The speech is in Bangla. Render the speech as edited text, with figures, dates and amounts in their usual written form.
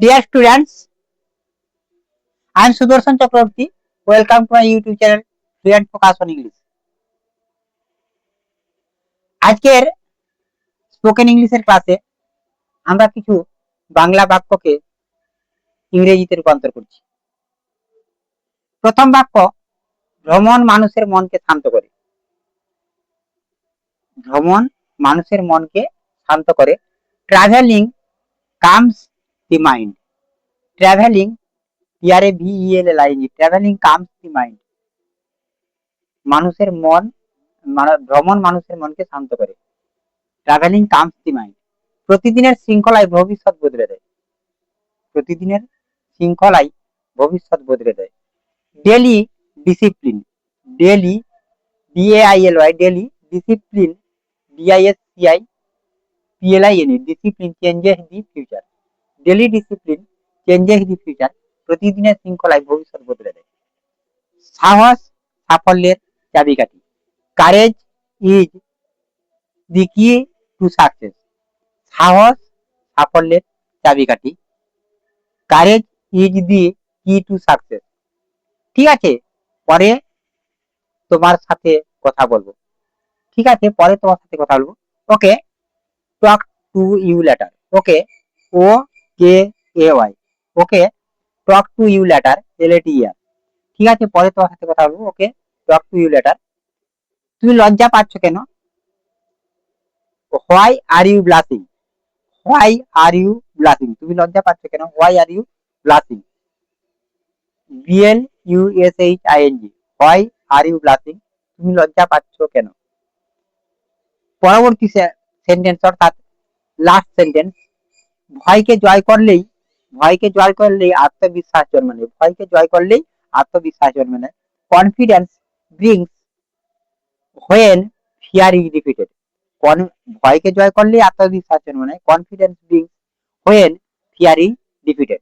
Dear students, I am Sudarshan Chakraborty. Welcome to my YouTube channel Fluent Focus on English. আজকের স্পোকেন ইংলিশের ক্লাসে আমরা কিছু বাংলা বাক্যকে ইংরেজিতে রূপান্তর করছি। প্রথম বাক্য, ভ্রমণ মানুষের মনকে শান্ত করে। ভ্রমণ মানুষের মনকে শান্ত করে। ট্রাভেলিং কামস দি mind. Travelling TRAVELING travelling comes দি মাইন্ড। মানুষের মন ভ্রমণ মানুষের মনকে শান্ত করে। ট্রাভেলিং কামস দি মাইন্ড। প্রতিদিনের শৃঙ্খলায় ভবিষ্যৎ বদলে দেয়। প্রতিদিনের শৃঙ্খলায় ভবিষ্যৎ বদলে দেয়। Daily discipline. Daily DAILY daily discipline DISCIPLIN discipline changes the future. Daily discipline changes the future. প্রতিদিনের শৃঙ্খলায় ভবিষ্যৎ বদলে দেয়। সাহস সাফল্যের চাবিকাঠি। কারেজ ইজ দি কি টু সাকসেস। সাহস সাফল্যের চাবিকাঠি। কারেজ ইজ দি কি টু সাকসেস। ঠিক আছে, পরে তোমার সাথে কথা বলবো। ঠিক আছে, পরে তোমার সাথে কথা বলবো। Okay, talk to you later. Okay, OKAY। Okay, talk to you later LATER। ঠিক আছে, পরে তোমার সাথে কথা বলবো। Okay, talk to you later. তুমি লজ্জা পাচ্ছ কেন? Why are you blushing. Why are you blushing. তুমি লজ্জা পাচ্ছ কেন? Why are you blushing. BLUSHING। Why are you blushing. তুমি লজ্জা পাচ্ছ কেন? পরবর্তী সেন্টেন্স অর্থাৎ লাস্ট সেন্টেন্স, ভয়কে জয় করলেই আত্মবিশ্বাস জন্ম নেয়। ভয়কে জয় করলেই আত্মবিশ্বাস জন্ম নেয়। Confidence brings when fear is defeated. ভয়কে জয় করলেই আত্মবিশ্বাস জন্ম নেয়। Confidence brings when fear is defeated.